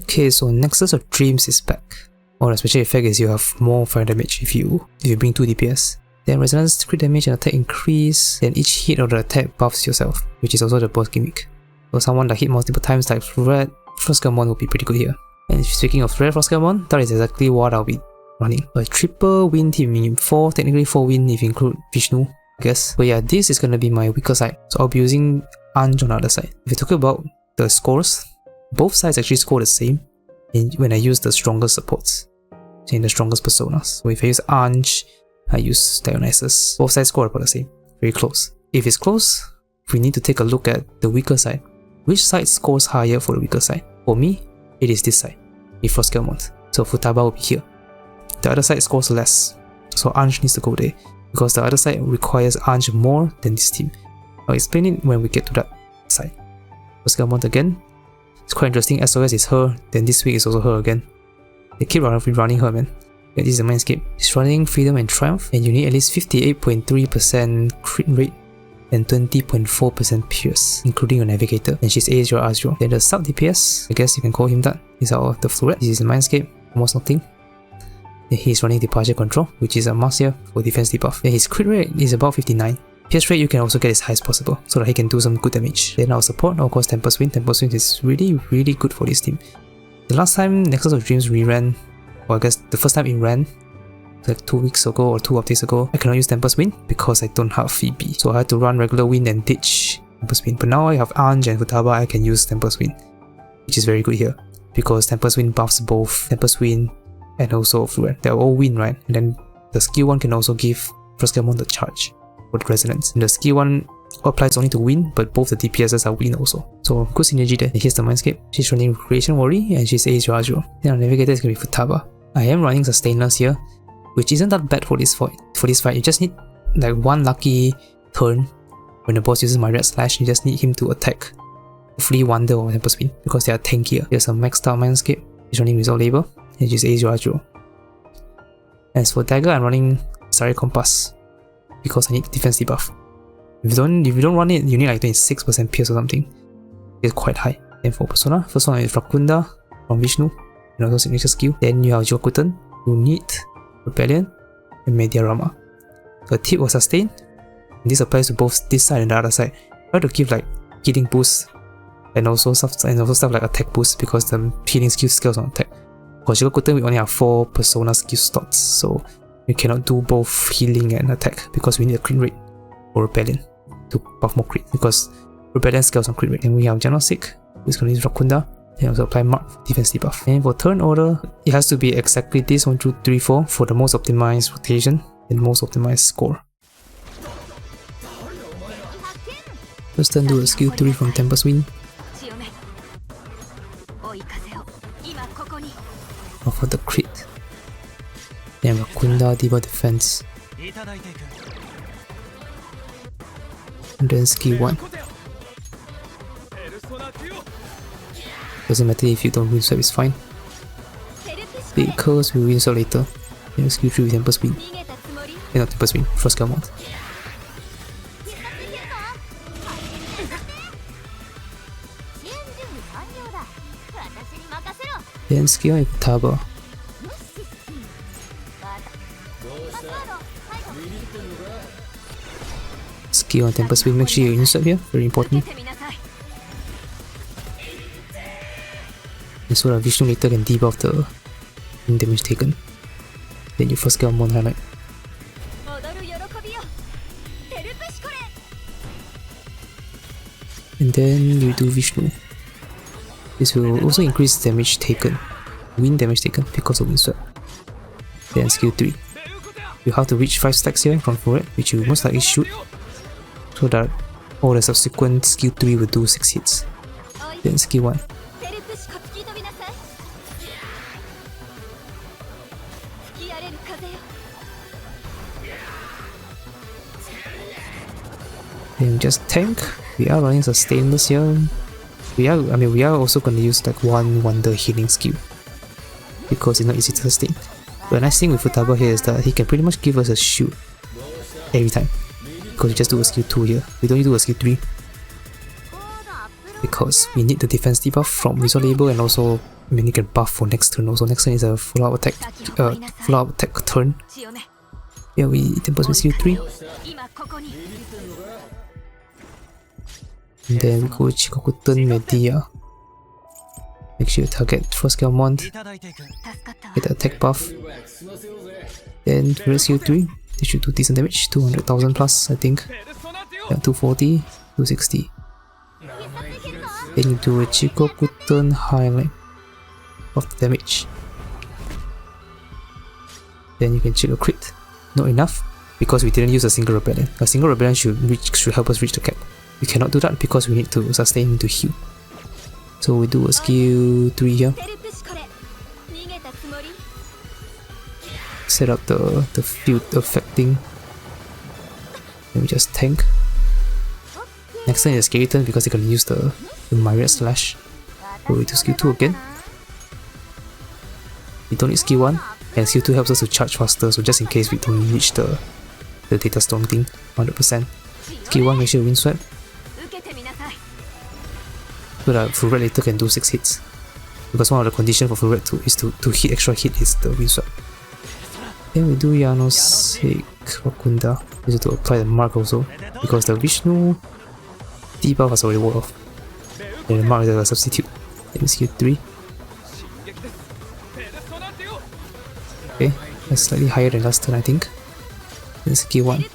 Okay, so Nexus of Dreams is back. Or the special effect is you have more fire damage if you bring 2 DPS. Then resonance, crit damage and attack increase. Then each hit of the attack buffs yourself, which is also the boss gimmick. So someone that hit multiple times like Red Frostgamon will be pretty good here. And speaking of Red Frostgamon, that is exactly what I'll be running. A triple win team, meaning technically 4 win if you include Vishnu, I guess. But yeah, this is gonna be my weaker side. So I'll be using Anj on the other side. If you talk about the scores, both sides actually score the same when I use the strongest supports, in the strongest personas. So if I use Anj, I use Dionysus. Both sides score about the same, very close. If it's close, we need to take a look at the weaker side. Which side scores higher for the weaker side? For me, it is this side, if Frostgamon. So Futaba will be here. The other side scores less, so Anj needs to go there, because the other side requires Anj more than this team. I'll explain it when we get to that side. Frostgamon again. It's quite interesting, SOS is her, then this week is also her again. They keep running her, man. Yeah, this is the Mindscape. She's running Freedom and Triumph, and you need at least 58.3% crit rate and 20.4% pierce, including your navigator. And she's A0 R0. Then the sub DPS, I guess you can call him that, is our the Floret. This is the Mindscape, almost nothing. Then he's running Departure Control, which is a must here for defense debuff. Then his crit rate is about 59. Pierce rate you can also get as high as possible, so that he can do some good damage. Then our support, of course, Tempest Wind. Tempest Wind is really good for this team. The last time Nexus of Dreams reran, or I guess the first time it ran, like 2 weeks ago or 2 updates ago, I cannot use Tempest Wind because I don't have Phoebe. So I had to run regular Wind and ditch Tempest Wind. But now I have Anj and Futaba, I can use Tempest Wind, which is very good here, because Tempest Wind buffs both Tempest Wind and also Fluent. They're all Wind, right? And then the skill 1 can also give Frostgamon the charge with resonance. And the skill 1 applies only to Wind, but both the DPSs are Wind also. So good synergy there. And here's the Mindscape. She's running Creation Worry and she's A0. Then our navigator is going to be Futaba. I am running Sustainless here, which isn't that bad for this fight. You just need like one lucky turn when the boss uses my Red Slash. You just need him to attack. Hopefully Wonder or Tempest Wind, because they are tankier. Here's a maxed out Mindscape. She's running Resolve Labor and she's A0. As for Dagger, I'm running Starry Compass because I need defense debuff. If you don't run it, you need like 26% pierce or something. It's quite high. Then for Persona, first one is Rakunda from Vishnu, and also signature skill. Then you have Jokuten, Unit, Rebellion, and Mediarama. The tip was Sustain. And this applies to both this side and the other side. Try to give like healing boost and also stuff like attack boost, because the healing skill scales on attack. For Jokuten, we only have 4 Persona skill slots, so we cannot do both healing and attack because we need a crit rate for Rebellion to buff more crit, because Rebellion scales on crit rate. And we have Genostic, who's going to use Rakunda, and also apply Mark for defense debuff. And for turn order, it has to be exactly this 1, 2, 3, 4 for the most optimized rotation and most optimized score. First turn, do a skill 3 from Tempest Wind. For the crit. Then Rakunda, Diva Defense. And then skill 1. Doesn't matter if you don't wind swap, it's fine. Because we wind swap later. Then skill 3 with Tempest Wind. Not Tempest Wind, Frostgamon. Then skill and Futaba. Skill on Tempest Wind, make sure you insert here, very important. And so that Vishnu later can debuff the damage taken. Then you first get one highlight. And then you do Vishnu. This will also increase damage taken, wind damage taken because of wind swap. Then skill 3. You have to reach 5 stacks here from Floret, which you most likely should, so that all the subsequent skill 3 will do 6 hits. Then skill 1. Then just tank. We are running Sustainless here. We are also going to use like one Wonder healing skill, because it's not easy to sustain. But the nice thing with Futaba here is that he can pretty much give us a shield every time, because we just do a skill 2 here. We don't need to do a skill 3, because we need the defense debuff from Resolve Label and also I mean, you can buff for next turn also. Next turn is a full-out attack, turn. Yeah, we tempos with Q3. And then we go Chikoku turn Media. Make sure you target first scale Mont. Get the attack buff. Then first Q3. They should do decent damage. 200,000 plus, I think. Yeah, 240, 260. Then you do a Chikoku turn highlight of the damage. Then you can check a crit. Not enough because we didn't use a single rebellion. A single rebellion should help us reach the cap. We cannot do that because we need to sustain to heal. So we do a skill 3 here. Set up the field affecting. Then we just tank. Next turn is a scary turn because they can use the Myriad Slash. So we do skill 2 again. We don't need skill 1, and skill 2 helps us to charge faster, so just in case we don't reach the data storm thing 100%. Skill 1, make sure wind sweep. So that full red later can do 6 hits. Because one of the conditions for full red is to hit extra hit is the wind sweep. Then we do Yanosek Wakunda. We need to apply the mark also, because the Vishnu debuff has already wore off. And the mark is a substitute. Then skill 3. Okay, that's slightly higher than last turn I think. Then skill 1.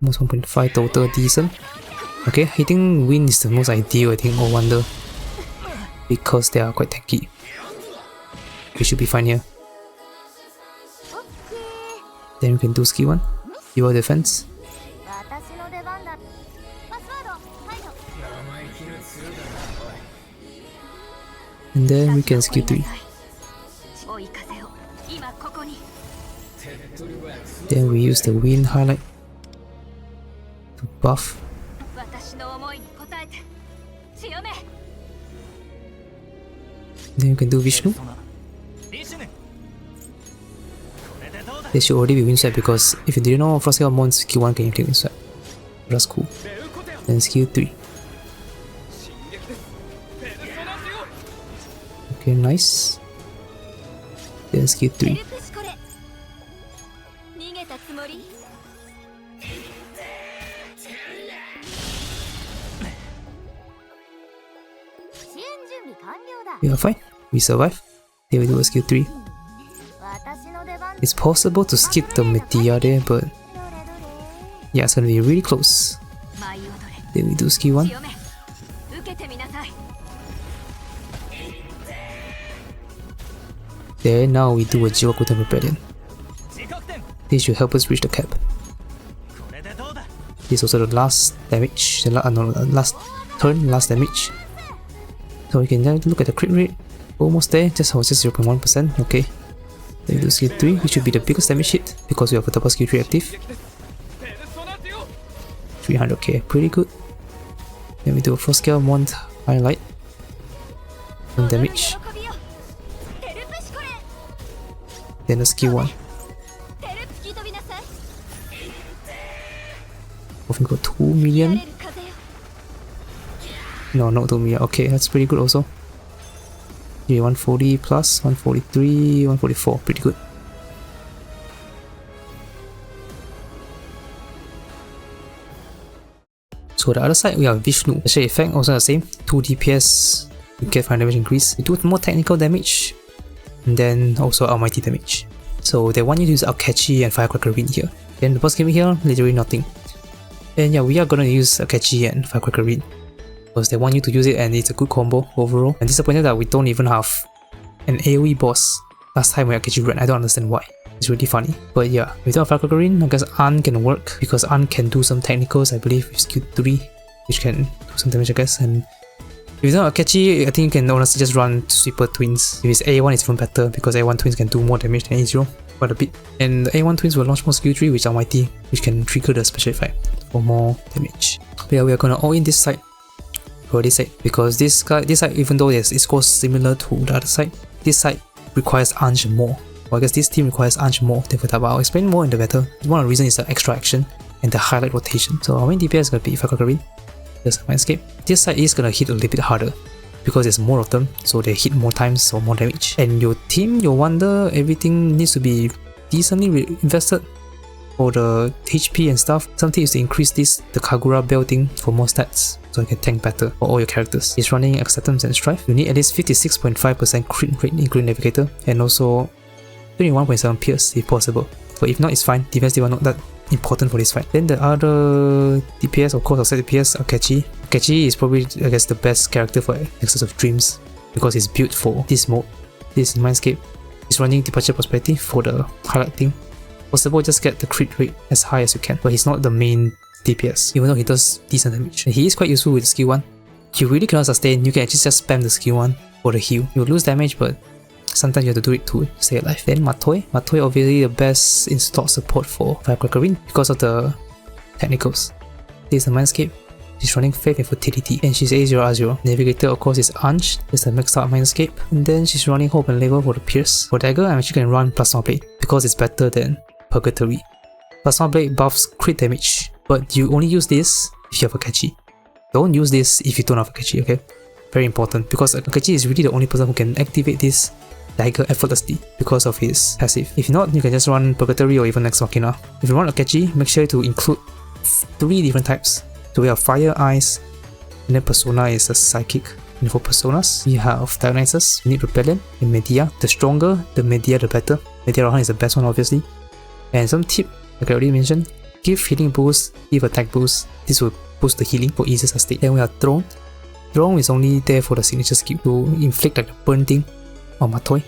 Almost 1.5 total, decent. Okay, hitting wind is the most ideal I think, or wonder. Because they are quite tanky. We should be fine here. Then we can do skill 1. Your defense. And then we can skill 3. Then we use the wind highlight to buff. Then you can do Vishnu. They should already be wind swept because if you didn't know, first scale Mon's skill 1 can click wind swept. That's cool. Then skill 3. Okay, nice. Then skill 3. We are fine. We survive. Then we do a skill 3. It's possible to skip the Meteor there, but yeah, it's gonna be really close. Then we do skill 1. Then now we do a Jiwakutan Rebellion. This should help us reach the cap. This is also the last damage, last turn, last damage. So we can now look at the crit rate. Almost there, just 0.1%, okay. Then we do skill 3, which should be the biggest damage hit because we have a double skill 3 active. 300k, pretty good. Then we do a full scale Mont highlight. 1 damage. Then a skill 1. I think got 2 million. No, not 2 million. Okay, that's pretty good also. Yeah, 140 plus, 143, 144. Pretty good. So the other side, we have Vishnu. The shade effect also the same. 2 DPS, you get 5 damage increase. We do more technical damage, and then also almighty damage. So they want you to use Akechi and Firecracker Ring here. Then the boss game here, literally nothing. And yeah, we are gonna use Akechi and Firecracker Ring because they want you to use it and it's a good combo overall. I'm disappointed that we don't even have an AoE boss last time when Akechi ran. I don't understand why. It's really funny. But yeah, without Firecracker Ring, I guess An can work because An can do some technicals, I believe, with skill 3, which can do some damage, I guess. And if it's not Akechi, I think you can honestly just run Sweeper Twins. If it's A1, it's even better because A1 Twins can do more damage than A0 quite a bit. And the A1 Twins will launch more skill 3, which are mighty, which can trigger the special effect for more damage. But yeah, we are gonna all in this side. Already said, because this side, even though it scores similar to the other side, this side requires Anj more. Well, I guess this team requires Anj more than for Taba. I'll explain more in the battle. One of the reasons is the extra action and the highlight rotation. So our main DPS is going to be Fakakari. There's a Mindscape. This side is going to hit a little bit harder because there's more of them, so they hit more times, so more damage. And your team, your Wonder, everything needs to be decently invested for the HP and stuff. Something is to increase this, the Kagura bell thing, for more stats, so you can tank better for all your characters. It's running Acceptance and Strife. You need at least 56.5% crit rate including Navigator, and also 21.7 Pierce if possible. But if not, it's fine. Defense are not that important for this fight. Then the other DPS, of course, I'll set DPS, Akechi. Akechi is probably, I guess, the best character for Nexus of Dreams because it's built for this mode. This Mindscape. It's running Departure Prosperity for the highlight thing. Possible, just get the crit rate as high as you can, but he's not the main DPS, even though he does decent damage. And he is quite useful with skill 1. You really cannot sustain, you can actually just spam the skill 1 for the heal. You'll lose damage, but sometimes you have to do it to stay alive. Then Matoi. Matoi obviously the best in-stock support for Firecracker because of the technicals. This is the Mindscape. She's running Faith and Fertility, and she's A0R0. Navigator, of course, is Anj. There's the maxed out Mindscape. And then she's running Hope and Labor for the Pierce. For Dagger, I'm actually going to run Plasma Blade because it's better than Purgatory. Plasma Blade buffs crit damage, but you only use this if you have Akechi. Don't use this if you don't have Akechi, okay? Very important, because Akechi is really the only person who can activate this Dagger effortlessly because of his passive. If not, you can just run Purgatory or even Nex Machina. If you run Akechi, make sure to include 3 different types. So we have Fire, Ice, and then Persona is a Psychic. And for Personas, we have Dionysus, we need Rebellion, and Medea. The stronger the Medea, the better. Medea Rohan is the best one, obviously. And some tip, like I already mentioned, give healing boost, give attack boost. This will boost the healing for easier sustain. Then we have Throne. Throne is only there for the signature skill to inflict like the burn thing on Matoi,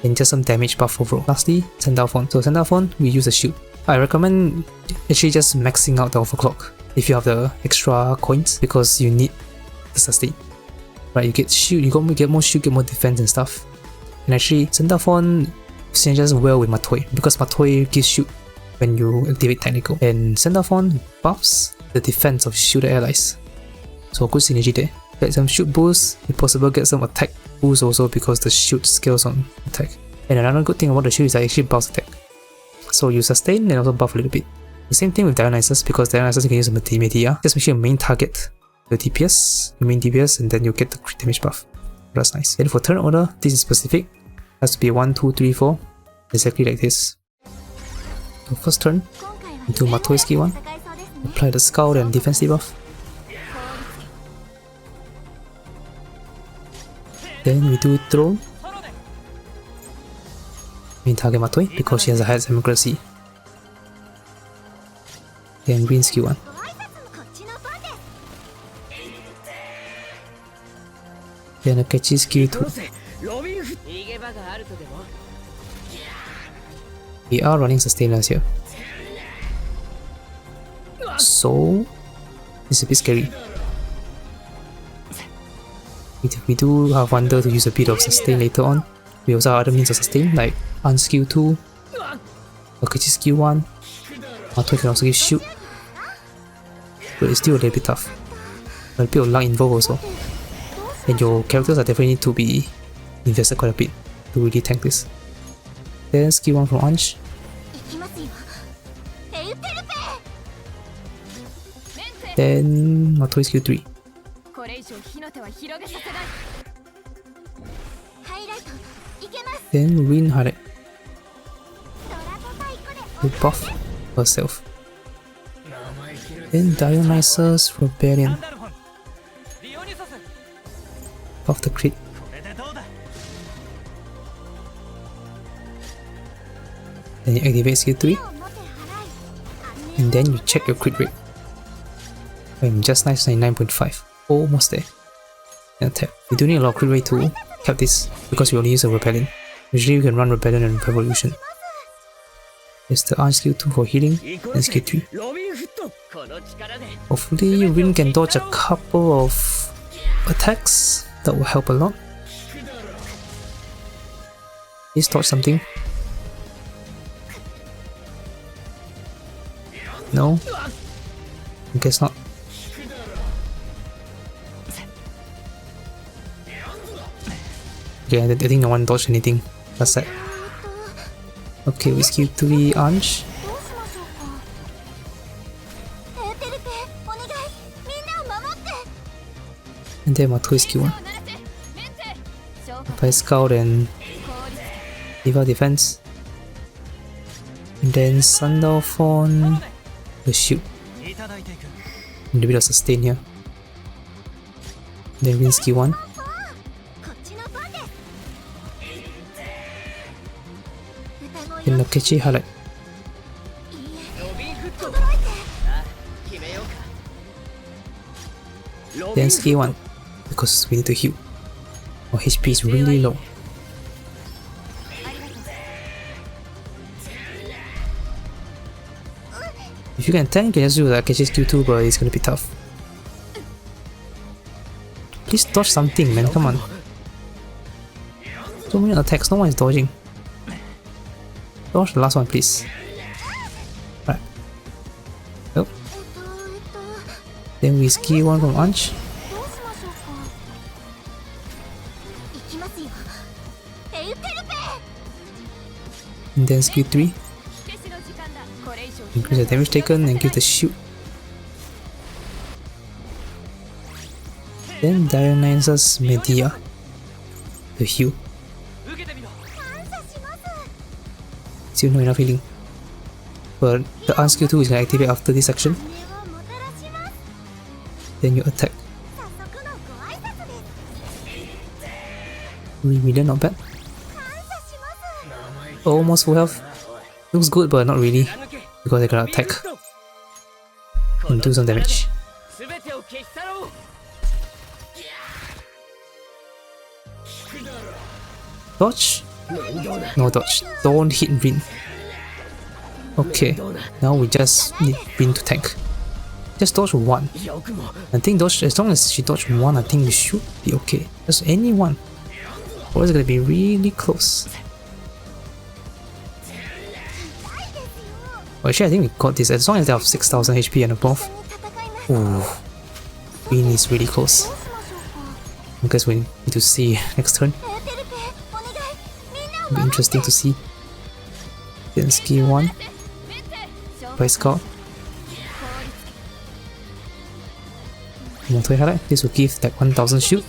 and just some damage buff overall. Lastly, Sandalphon. So Sandalphon, we use a shield. I recommend actually just maxing out the overclock if you have the extra coins because you need the sustain. Right, you get shield, you get more shield, get more defense and stuff. And actually, Sandalphon synergizes well with Matoi because Matoi gives shield when you activate technical, and Sandalphon buffs the defense of shielded allies. So good synergy there. Get some shield boost, if possible get some attack boost also because the shield scales on attack. And another good thing about the shield is that it actually buffs attack. So you sustain and also buff a little bit. The same thing with Dionysus because Dionysus you can use a Medea. Just make sure your main target the DPS, your main DPS, and then you get the crit damage buff. That's nice. And for turn order, this is specific. Has to be 1, 2, 3, 4. Exactly like this. So first turn, we do Matoi skill 1. Apply the Skull and defense debuff. Then we do Throne. Main target Matoi because she has a high accuracy. Then green skill 1. Then Akechi skill 2. We are running Sustainless here, so it's a bit scary. We do have Wonder to use a bit of sustain later on. We also have other means of sustain like An skill 2, Akechi skill 1, Matoi can also give shield, but it's still a little bit tough. A bit of luck involved also, and your characters are definitely need to be invested quite a bit to really tank this. Then skill 1 from Anj. Then Matoi skill 3. Then Rin highlight. We buff herself. Then Dionysus Rebellion. Buff the crit. Then you activate skill 3. And then you check your crit rate. I'm just nice 99.5. Almost there. And attack. You do need a lot of crit rate to cap this because we only use a Rebellion. Usually you can run Rebellion and Revolution. There's the Arch skill 2 for healing and skill 3. Hopefully Rin can dodge a couple of attacks. That will help a lot. Please dodge something. No? I guess not. Okay, I think no one dodged anything. That's sad. Okay, we skip 3 Anj. And then Mato is Q1. Apply Scout and Diva Defense. And then Sundowf on the Shield. And a bit of sustain here. Then wins Q1. Then Akechi highlight. Then ski 1 because we need to heal. Our HP is really low. If you can tank, you can just do the Akechi's Q2, but it's gonna be tough. Please dodge something, man, come on. So many attacks, no one is dodging. Dodge the last one, please. Right. Oh. Then we ski 1 from Anj. And then ski 3. Increase the damage taken and give the shield. Then Dionysus Medea to heal. Still not enough healing. But the Unskill 2 is gonna activate after this section. Then you attack. 3 million, not bad. Almost full health. Looks good, but not really. Because they're gonna attack and do some damage. Dodge? No dodge. Don't hit Rin. Okay, now we just need Rin to tank. Just dodge 1. I think dodge, as long as she dodge 1, I think we should be okay. Just any one. Or it's gonna be really close. Well, actually, I think we got this as long as they have 6000 HP and above. Ooh, Rin is really close. I guess we need to see next turn. It'll be interesting to see. Then skill 1 by Scout. Motor highlight. This will give like 1000 shield.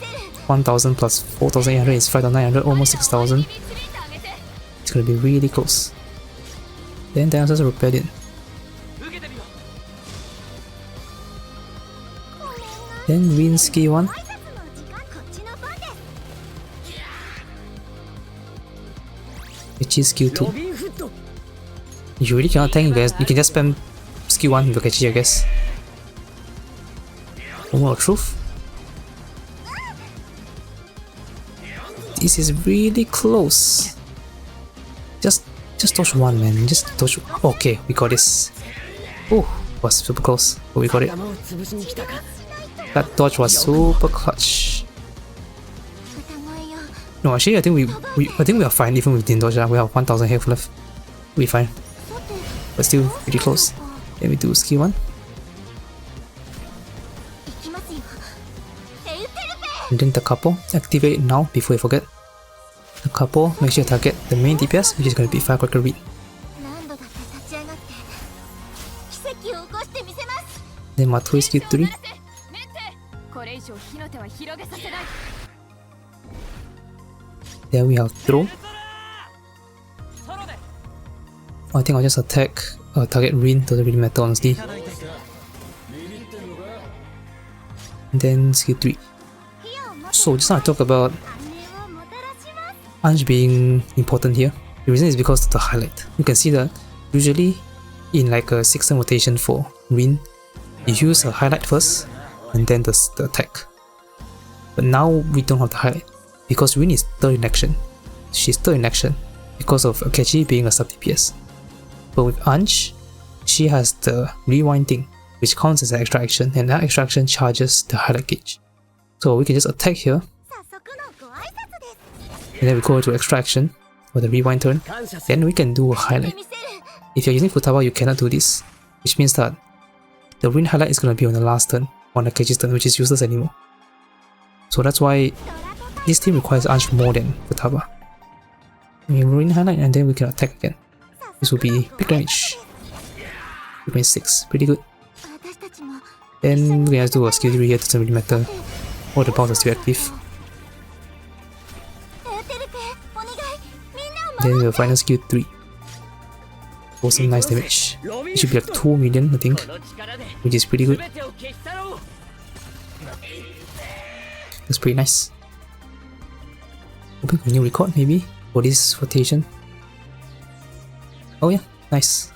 1000 plus 4800 is 5900, almost 6000. It's gonna be really close. Then Dionysus Rebellion. Then win ski 1. Which is skill 2. You really cannot tank, guys. You can just spam skill 1 with Akechi, I guess. Moment of truth. This is really close. Just dodge 1, man. Just dodge. Okay, we got this. Oh, was super close, but we got it. That dodge was super clutch. No, actually, I think we are fine even with the dodge. We have 1000 health left. We're fine, but still pretty close. Then we do skill 1. And then the couple activate now before we forget. The couple make sure to target the main DPS, which is going to be Firecracker Reed. Then Mato is skill 3. Then we have throw. I think I'll just attack target Rin, doesn't really matter honestly. And then skill 3. So just now I talk about Anj being important here. The reason is because of the highlight. You can see that usually in like a 6-turn rotation for Rin, you use a highlight first and then the attack. But now we don't have the highlight because Rin is third in action. She's third in action because of Akechi being a sub DPS. But with Anj, she has the rewind thing, which counts as an extra action, and that extra action charges the highlight gauge. So we can just attack here. And then we go to extra action for the rewind turn. Then we can do a highlight. If you're using Futaba, you cannot do this, which means that the Rin highlight is going to be on the last turn, on the Akechi's turn, which is useless anymore. So that's why this team requires Anj more than Futaba. We Rin highlight and then we can attack again. This will be big damage. 3.6, pretty good. Then we have to do a skill 3 here, doesn't really matter. All the bounds are still active. Then the final skill 3. For some nice damage. It should be like 2 million, I think. Which is pretty good. That's pretty nice. Hoping for a new record maybe for this rotation. Oh yeah, nice.